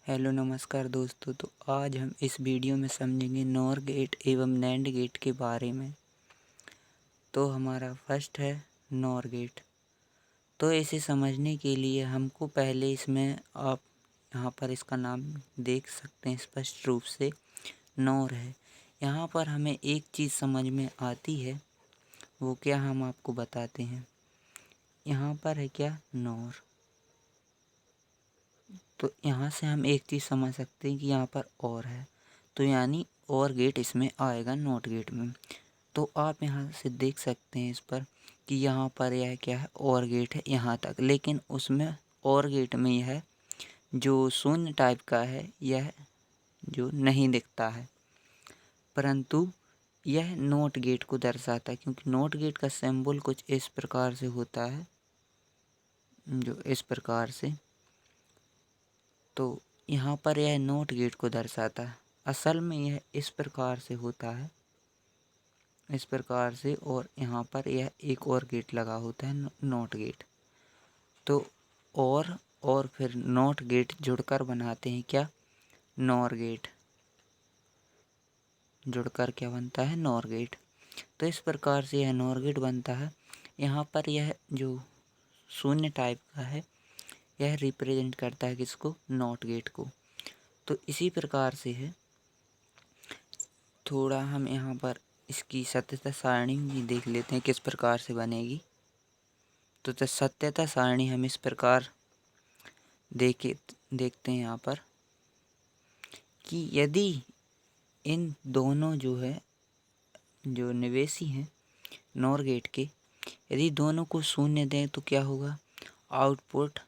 Hello नमस्कार दोस्तों। तो आज हम इस वीडियो में समझेंगे नॉर गेट एवं नैंड गेट के बारे में। तो हमारा फर्स्ट है नॉर गेट। तो इसे समझने के लिए हमको पहले इसमें आप यहाँ पर इसका नाम देख सकते हैं स्पष्ट रूप से, नॉर है। यहाँ पर हमें एक चीज़ समझ में आती है, वो क्या हम आपको बताते हैं। यहाँ पर है क्या, नॉर। तो यहाँ से हम एक चीज़ समझ सकते हैं कि यहाँ पर और है, तो यानी और गेट इसमें आएगा नॉट गेट में। तो आप यहाँ से देख सकते हैं इस पर कि यहाँ पर यह क्या है, और गेट है यहाँ तक, लेकिन उसमें और गेट में यह जो शून्य टाइप का है यह जो नहीं दिखता है, परंतु यह नॉट गेट को दर्शाता है, क्योंकि नॉट गेट का सिंबल कुछ इस प्रकार से होता है, जो इस प्रकार से। तो यहाँ पर यह नॉट गेट को दर्शाता है। असल में यह इस प्रकार से होता है, इस प्रकार से, और यहाँ पर यह एक और गेट लगा होता है, नॉट गेट। तो और फिर नॉट गेट जुड़कर बनाते हैं क्या, नॉर गेट। जुड़कर क्या बनता है, नॉर गेट। तो इस प्रकार से यह नॉर गेट बनता है। यहाँ पर यह जो शून्य टाइप का है यह रिप्रेजेंट करता है किसको, नॉट गेट को। तो इसी प्रकार से है। थोड़ा हम यहाँ पर इसकी सत्यता सारणी भी देख लेते हैं किस प्रकार से बनेगी। तो सत्यता सारणी हम इस प्रकार देखते हैं यहाँ पर कि यदि इन दोनों जो है, जो निवेशी हैं नॉर गेट के, यदि दोनों को शून्य दें तो क्या होगा, आउटपुट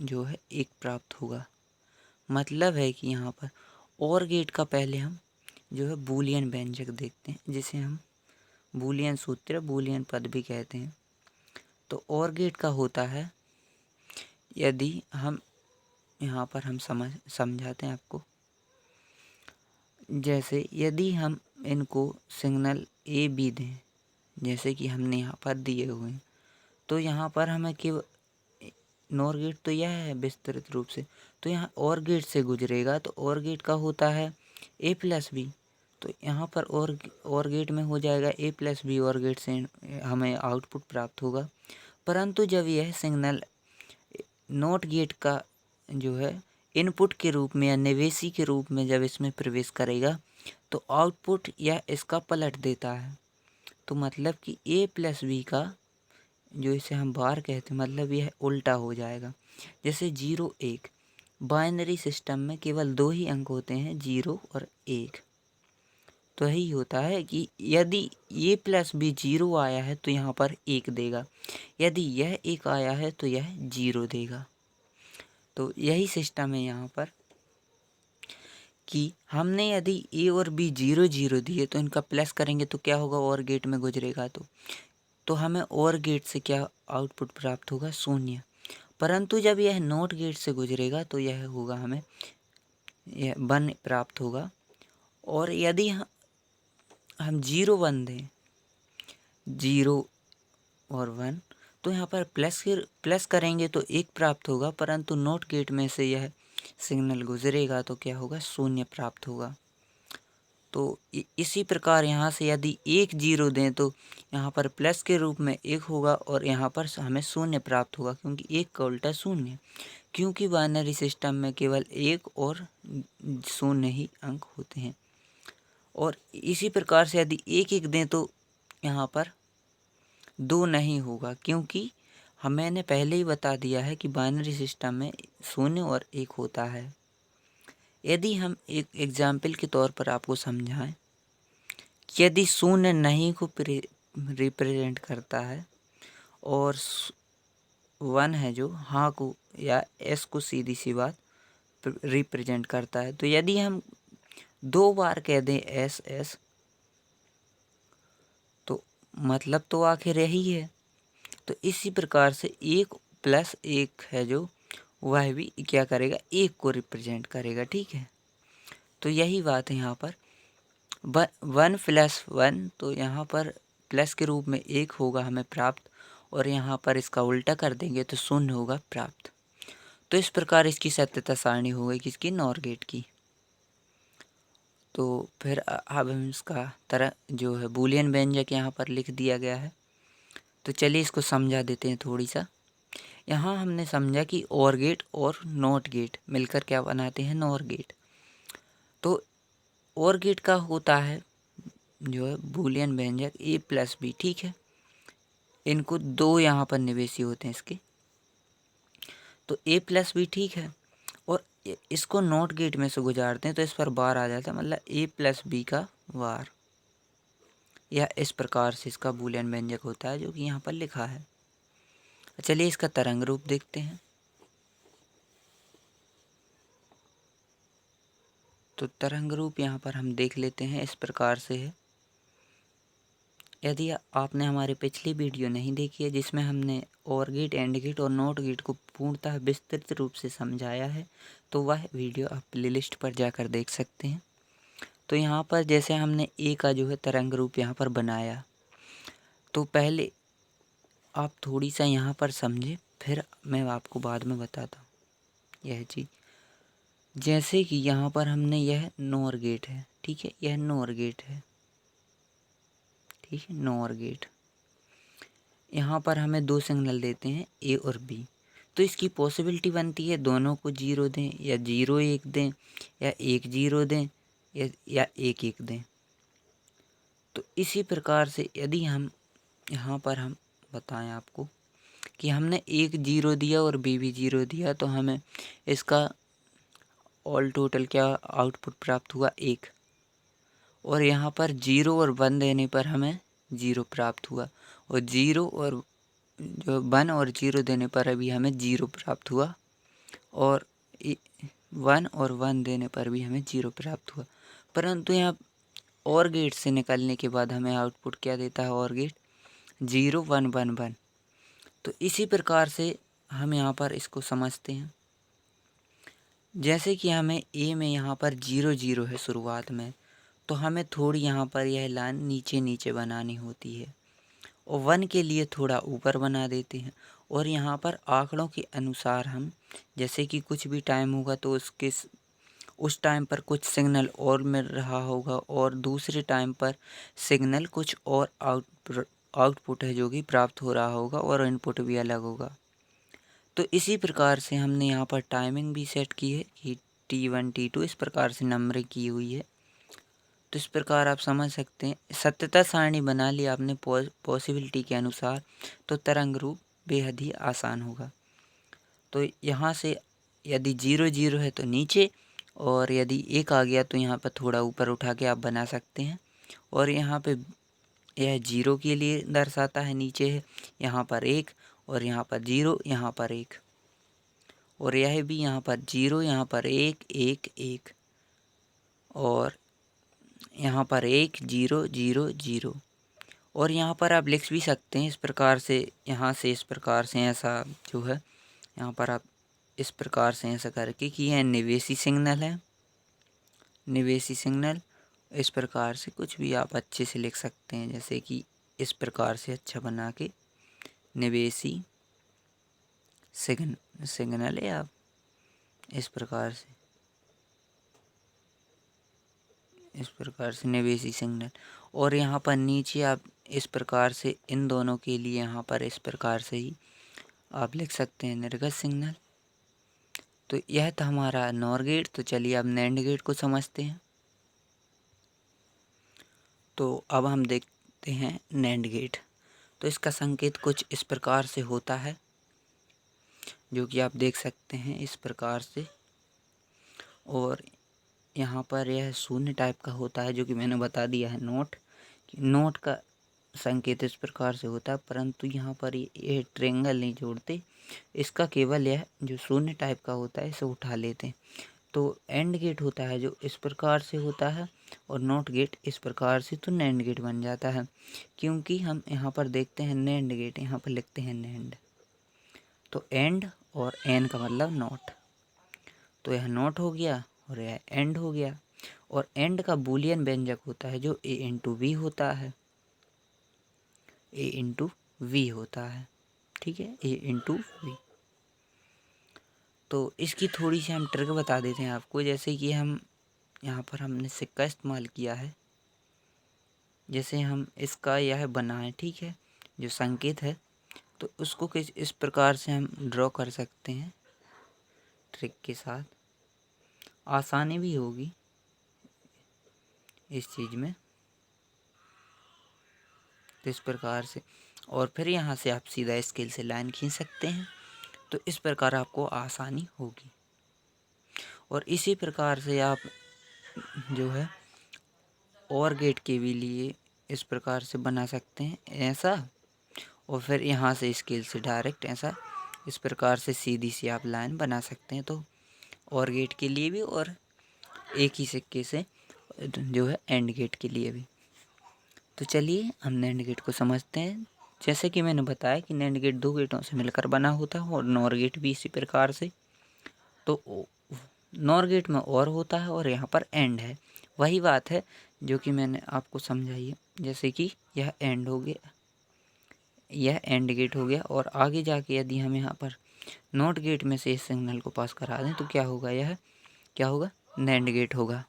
जो है एक प्राप्त होगा। मतलब है कि यहाँ पर और गेट का पहले हम जो है बूलियन व्यंजक देखते हैं, जिसे हम बूलियन सूत्र, बूलियन पद भी कहते हैं। तो और गेट का होता है, यदि हम यहाँ पर हम समझाते हैं आपको। जैसे यदि हम इनको सिग्नल ए बी दें, जैसे कि हमने यहाँ पर दिए हुए हैं, तो यहाँ पर हमें केवल नॉर गेट तो यह है विस्तृत रूप से, तो यहाँ और गेट से गुजरेगा, तो और गेट का होता है ए प्लस बी। तो यहाँ पर और गेट में हो जाएगा ए प्लस बी, और गेट से हमें आउटपुट प्राप्त होगा। परंतु जब यह सिग्नल नॉट गेट का जो है इनपुट के रूप में या निवेशी के रूप में जब इसमें प्रवेश करेगा, तो आउटपुट यह इसका पलट देता है। तो मतलब कि ए प्लस बी का जो इसे हम बार कहते हैं, मतलब यह उल्टा हो जाएगा। जैसे 0 1, बाइनरी सिस्टम में केवल 2 ही अंक होते हैं, 0 और 1। तो यही होता है कि यदि ए प्लस बी 0 आया है तो यहाँ पर 1 देगा, यदि यह 1 आया है तो यह 0 देगा। तो यही सिस्टम है यहाँ पर कि हमने यदि ए और बी 0 0 दिए तो इनका प्लस करेंगे तो क्या होगा, और गेट में गुजरेगा तो हमें और गेट से क्या आउटपुट प्राप्त होगा, शून्य। परंतु जब यह नॉट गेट से गुजरेगा तो यह होगा, हमें यह 1 प्राप्त होगा। और यदि हम 0 1 दें, 0 और 1, तो यहाँ पर प्लस करेंगे तो 1 प्राप्त होगा, परंतु नॉट गेट में से यह सिग्नल गुजरेगा तो क्या होगा, शून्य प्राप्त होगा। तो इसी प्रकार यहाँ से यदि 1 0 दें तो यहाँ पर प्लस के रूप में 1 होगा, और यहाँ पर हमें शून्य प्राप्त होगा, क्योंकि 1 का उल्टा शून्य, क्योंकि बाइनरी सिस्टम में केवल 1 और 0 ही अंक होते हैं। और इसी प्रकार से यदि 1 1 दें तो यहाँ पर 2 नहीं होगा, क्योंकि मैंने पहले ही बता दिया है कि बाइनरी सिस्टम में 0 और 1 होता है। यदि हम एक एग्जाम्पल के तौर पर आपको समझाएं, यदि 0 नहीं को रिप्रेजेंट करता है और 1 है जो हाँ को या एस को सीधी सी बात रिप्रेजेंट करता है, तो यदि हम 2 बार कह दें एस एस, तो मतलब तो आखिर यही है। तो इसी प्रकार से 1 प्लस 1 है जो, वह भी क्या करेगा, 1 को रिप्रेजेंट करेगा, ठीक है। तो यही बात है यहाँ पर 1 प्लस 1, तो यहाँ पर प्लस के रूप में 1 होगा हमें प्राप्त, और यहाँ पर इसका उल्टा कर देंगे तो 0 होगा प्राप्त। तो इस प्रकार इसकी सत्यता सारणी हो गई किसकी, नॉर गेट की। तो फिर अब हम इसका तरह जो है बूलियन व्यंजक यहाँ पर लिख दिया गया है। तो चलिए इसको समझा देते हैं थोड़ी सा। यहाँ हमने समझा कि और गेट और नॉट गेट मिलकर क्या बनाते हैं, नॉर गेट। तो और गेट का होता है जो है बूलियन व्यंजक ए प्लस बी, ठीक है। इनको दो यहाँ पर निवेशी होते हैं इसके, तो ए प्लस बी, ठीक है। और इसको नॉट गेट में से गुजारते हैं तो इस पर बार आ जाता है, मतलब ए प्लस बी का बार, या इस प्रकार से इसका बूलियन व्यंजक होता है जो कि यहाँ पर लिखा है। चलिए इसका तरंग रूप देखते हैं। तो तरंग रूप यहाँ पर हम देख लेते हैं, इस प्रकार से है। यदि आपने हमारी पिछली वीडियो नहीं देखी है जिसमें हमने और गेट, एंड गेट और नॉट गेट को पूर्णतः विस्तृत रूप से समझाया है, तो वह वीडियो आप प्लेलिस्ट पर जाकर देख सकते हैं। तो यहाँ पर जैसे हमने ए का जो है तरंग रूप यहाँ पर बनाया, तो पहले आप थोड़ी सा यहाँ पर समझे, फिर मैं आपको बाद में बताता हूँ यह चीज़। जैसे कि यहाँ पर हमने यह नॉर गेट है, ठीक है, यह नॉर गेट है, ठीक है, नॉर गेट। यहाँ पर हमें दो सिग्नल देते हैं ए और बी, तो इसकी पॉसिबिलिटी बनती है दोनों को जीरो दें, या जीरो एक दें, या एक जीरो दें, या एक एक दें। तो इसी प्रकार से यदि हम यहाँ पर हम बताएं आपको कि हमने एक जीरो दिया और बी भी जीरो दिया, तो हमें इसका ऑल टोटल क्या आउटपुट प्राप्त हुआ, एक। और यहाँ पर जीरो और वन देने पर हमें जीरो प्राप्त हुआ, और जीरो और जो वन और जीरो देने पर अभी हमें जीरो प्राप्त हुआ, और वन और वन देने पर भी हमें जीरो प्राप्त हुआ। परंतु यहाँ और गेट से निकलने के बाद हमें आउटपुट क्या देता है, और get zero one one one. तो इसी प्रकार से हम यहाँ पर इसको समझते हैं। जैसे कि हमें ए में यहाँ पर जीरो जीरो है शुरुआत में, तो हमें थोड़ी यहाँ पर यह लाइन नीचे नीचे बनानी होती है, और वन के लिए थोड़ा ऊपर बना देते हैं। और यहाँ पर आंकड़ों के अनुसार हम जैसे कि कुछ भी टाइम होगा तो उस टाइम पर कुछ सिग्नल और मिल रहा होगा, और दूसरे टाइम पर सिग्नल कुछ और आउटपुट है जो कि प्राप्त हो रहा होगा, और इनपुट भी अलग होगा। तो इसी प्रकार से हमने यहाँ पर टाइमिंग भी सेट की है कि T1 T2 इस प्रकार से नंबरिंग की हुई है। तो इस प्रकार आप समझ सकते हैं, सत्यता सारणी बना ली आपने पॉसिबिलिटी के अनुसार, तो तरंग रूप बेहद ही आसान होगा। तो यहाँ से यदि जीरो जीरो है तो नीचे, और यदि एक आ गया तो यहाँ पर थोड़ा ऊपर उठा के आप बना सकते हैं। और यहाँ पे यह जीरो के लिए दर्शाता है, नीचे है, यहाँ पर एक, और यहाँ पर जीरो, यहाँ पर एक, और यह भी यहाँ पर जीरो, यहाँ पर एक एक एक, और यहाँ पर एक जीरो जीरो जीरो। और यहाँ पर आप लिख भी सकते हैं इस प्रकार से, यहाँ से इस प्रकार से ऐसा जो है, यहाँ पर आप इस प्रकार से ऐसा करके कि यह निवेशी सिग्नल है, निवेशी सिग्नल। इस प्रकार से कुछ भी आप अच्छे से लिख सकते हैं, जैसे कि इस प्रकार से अच्छा बना के निवेशी सिग्नल है, आप इस प्रकार से निवेशी सिग्नल। और यहाँ पर नीचे आप इस प्रकार से इन दोनों के लिए यहाँ पर इस प्रकार से ही आप लिख सकते हैं निर्गत सिग्नल। तो यह था हमारा नॉर गेट। तो चलिए अब नैंड गेट को समझते हैं। तो अब हम देखते हैं नैंड गेट। तो इसका संकेत कुछ इस प्रकार से होता है, जो कि आप देख सकते हैं इस प्रकार से। और यहाँ पर यह शून्य टाइप का होता है, जो कि मैंने बता दिया है नोट, कि नोट का संकेत इस प्रकार से होता है, परंतु यहाँ पर ये ट्रेंगल नहीं जोड़ते, इसका केवल यह जो शून्य टाइप का होता है इसे उठा लेते हैं। तो एंड गेट होता है जो इस प्रकार से होता है, और नॉट गेट इस प्रकार से, तो नैंड गेट बन जाता है। क्योंकि हम यहाँ पर देखते हैं नैंड गेट, यहाँ पर लिखते हैं नैंड, तो एंड और एन का मतलब नॉट, तो यह नॉट हो गया और यह एंड हो गया। और एंड का बूलियन व्यंजक होता है जो ए इंटू वी होता है, ए इंटू वी होता है, ठीक है, ए इंटू वी। तो इसकी थोड़ी सी हम ट्रिक बता देते हैं आपको। जैसे कि हम यहाँ पर हमने सिक्का इस्तेमाल किया है, जैसे हम इसका यह बना है, ठीक है, जो संकेत है, तो उसको किस इस प्रकार से हम ड्रॉ कर सकते हैं ट्रिक के साथ। आसानी भी होगी इस चीज़ में, तो इस प्रकार से। और फिर यहाँ से आप सीधा स्केल से लाइन खींच सकते हैं, तो इस प्रकार आपको आसानी होगी। और इसी प्रकार से आप जो है और गेट के भी लिए इस प्रकार से बना सकते हैं ऐसा, और फिर यहाँ से स्केल से डायरेक्ट ऐसा इस प्रकार से सीधी सी आप लाइन बना सकते हैं। तो और गेट के लिए भी और एक ही सिक्के से जो है एंड गेट के लिए भी। तो चलिए हम नैंड गेट को समझते हैं। जैसे कि मैंने बताया कि नैंड गेट दो गेटों से मिलकर बना होता है और नॉर गेट भी इसी प्रकार से। तो नॉर गेट में और होता है और यहाँ पर एंड है। वही बात है जो कि मैंने आपको समझाई है। जैसे कि यह एंड हो गया, यह एंड गेट हो गया, और आगे जाके यदि हम यहाँ पर नॉट गेट में से इस सिग्नल को पास करा दें तो क्या होगा, यह क्या होगा, नैंड गेट होगा।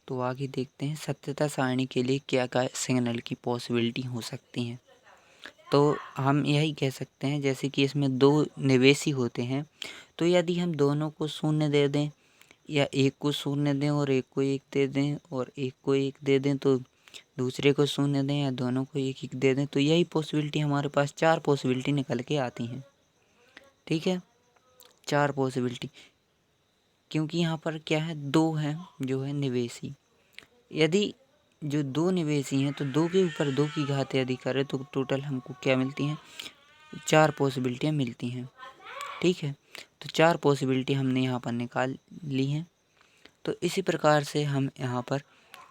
तो आगे देखते हैं सत्यता सारणी के लिए क्या क्या सिग्नल की पॉसिबिलिटी हो सकती हैं। तो हम यही कह सकते हैं जैसे कि इसमें दो निवेशी होते हैं, तो यदि हम दोनों को शून्य दे दें या एक को शून्य दें और एक को एक दे दें और एक को एक दे दें, तो दूसरे को शून्य दें या दोनों को एक एक दे दें, तो यही पॉसिबिलिटी हमारे पास चार पॉसिबिलिटी निकल के आती हैं। ठीक है, चार पॉसिबिलिटी, क्योंकि यहाँ पर क्या है, दो हैं जो है निवेशी। यदि जो दो निवेशी हैं तो दो के ऊपर दो की घात यदि करें तो टोटल हमको क्या मिलती हैं, चार पॉसिबिलिटियाँ मिलती हैं। ठीक है, तो चार पॉसिबिलिटी हमने यहाँ पर निकाल ली हैं। तो इसी प्रकार से हम यहाँ पर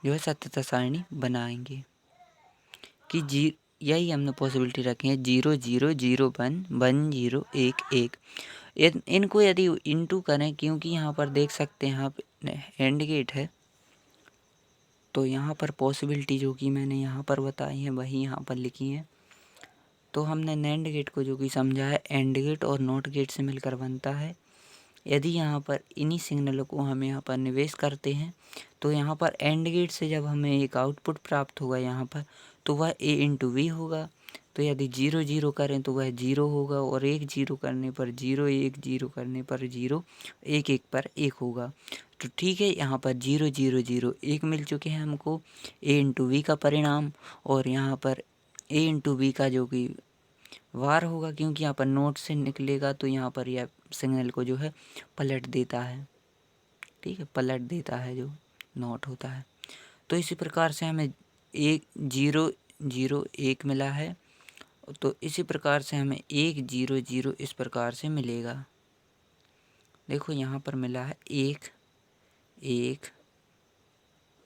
जो है सत्यता सारणी बनाएंगे कि यही हमने पॉसिबिलिटी रखी है 0 0 0 1 1 0 1 1। इनको यदि इनटू करें, क्योंकि यहाँ पर देख सकते हैं आप एंड गेट है, तो यहाँ पर पॉसिबिलिटी जो कि मैंने यहाँ पर बताई है वही यहाँ पर लिखी है। तो हमने नैंड गेट को जो कि समझा है एंड गेट और नॉट गेट से मिलकर बनता है। यदि यहाँ पर इन्हीं सिग्नलों को हम यहाँ पर निवेश करते हैं तो यहाँ पर एंड गेट से जब हमें एक आउटपुट प्राप्त होगा यहाँ पर, तो वह ए इंटू वी होगा। तो यदि 0 0 करें तो वह 0 होगा, और 1 0 करने पर 0, 1 0 करने पर 0, 1 1 पर 1 होगा। तो ठीक है, यहाँ पर 0 0 0 1 मिल चुके हैं हमको ए इंटू वी का परिणाम, और यहाँ पर ए इंटू वी का जो कि वार होगा, क्योंकि यहाँ पर नोट से निकलेगा तो यहाँ पर यह सिग्नल को जो है पलट देता है। ठीक है, पलट देता है जो नोट होता है। तो इसी प्रकार से हमें 1 0 0 1 मिला है, तो इसी प्रकार से हमें 1 0 0 इस प्रकार से मिलेगा। देखो यहाँ पर मिला है 1 1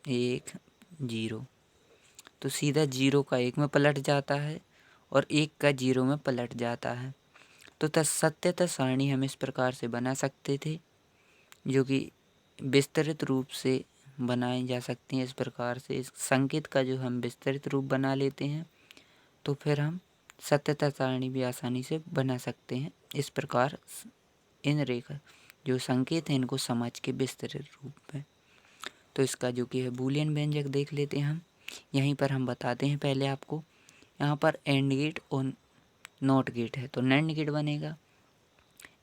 1 0, तो सीधा 0 का 1 में पलट जाता है और 1 का 0 में पलट जाता है। तो सत्यता सारणी हम इस प्रकार से बना सकते थे, जो कि विस्तृत रूप से बनाई जा सकती हैं। इस प्रकार से इस संकेत का जो हम विस्तृत रूप बना लेते हैं, तो फिर हम सत्यता सारणी भी आसानी से बना सकते हैं। इस प्रकार इन रेखा जो संकेत हैं इनको समझ के विस्तृत रूप में। तो इसका जो कि है बूलियन व्यंजक देख लेते हैं हम। यहीं पर हम बताते हैं पहले आपको। यहाँ पर एंड गेट और नॉट गेट है, तो नैंड गेट बनेगा।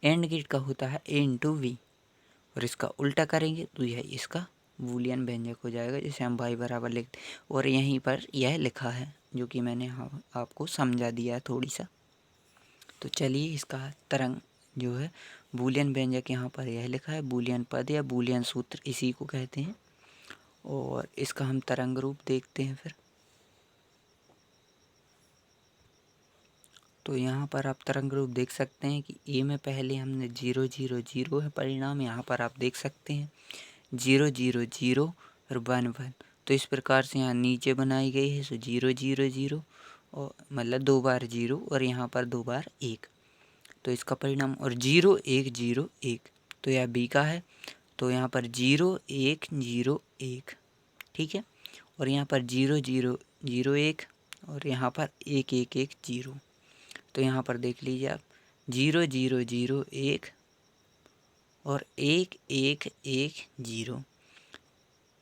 एंड गेट का होता है ए इंटू वी, और इसका उल्टा करेंगे तो यह इसका बूलियन व्यंजक हो जाएगा, जिसे हम y बराबर लिखते हैं। और यहीं पर यह लिखा है जो कि मैंने आपको समझा दिया है थोड़ी सा। तो चलिए इसका तरंग जो है बूलियन व्यंजक यहाँ पर यह लिखा है, बूलियन पद या बूलियन सूत्र इसी को कहते हैं। और इसका हम तरंग रूप देखते हैं फिर। तो यहाँ पर आप तरंग रूप देख सकते हैं कि ए में पहले हमने 0 0 0 है परिणाम, यहाँ पर आप देख सकते हैं 0 0 0 और 1 1। तो इस प्रकार से यहाँ नीचे बनाई गई है, सो 0 0 0 और मतलब 2 बार 0 और यहाँ पर 2 बार 1, तो इसका परिणाम। और 0 1 0 1, तो यह बी का है, तो यहाँ पर 0 1 0 1। ठीक है, और यहाँ पर 0 0 0 1 और यहाँ पर 1 1 1 0। तो यहाँ पर देख लीजिए आप 0001 और 1110।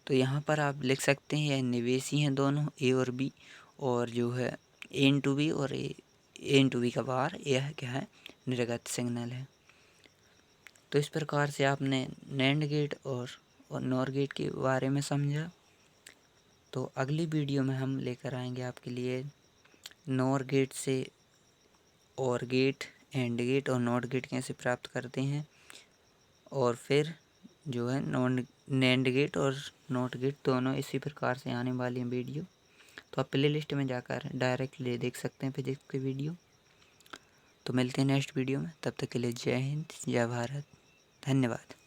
तो यहाँ पर आप लिख सकते हैं यह निवेशी हैं दोनों ए और बी, और जो है ए इंटू बी और ए इंटू बी का बार, यह क्या है, निर्गत सिग्नल है। तो इस प्रकार से आपने नैंड गेट और नॉर गेट के बारे में समझा। तो अगली वीडियो में हम लेकर आएंगे आपके लिए नॉर गेट से और गेट, एंड गेट और नॉट गेट कैसे प्राप्त करते हैं, और फिर जो है नैंड गेट और नॉट गेट दोनों इसी प्रकार से आने वाली हैं वीडियो। तो आप प्ले लिस्ट में जाकर डायरेक्टली देख सकते हैं फिजिक्स की वीडियो। तो मिलते हैं नेक्स्ट वीडियो में, तब तक के लिए जय हिंद, जय भारत, धन्यवाद।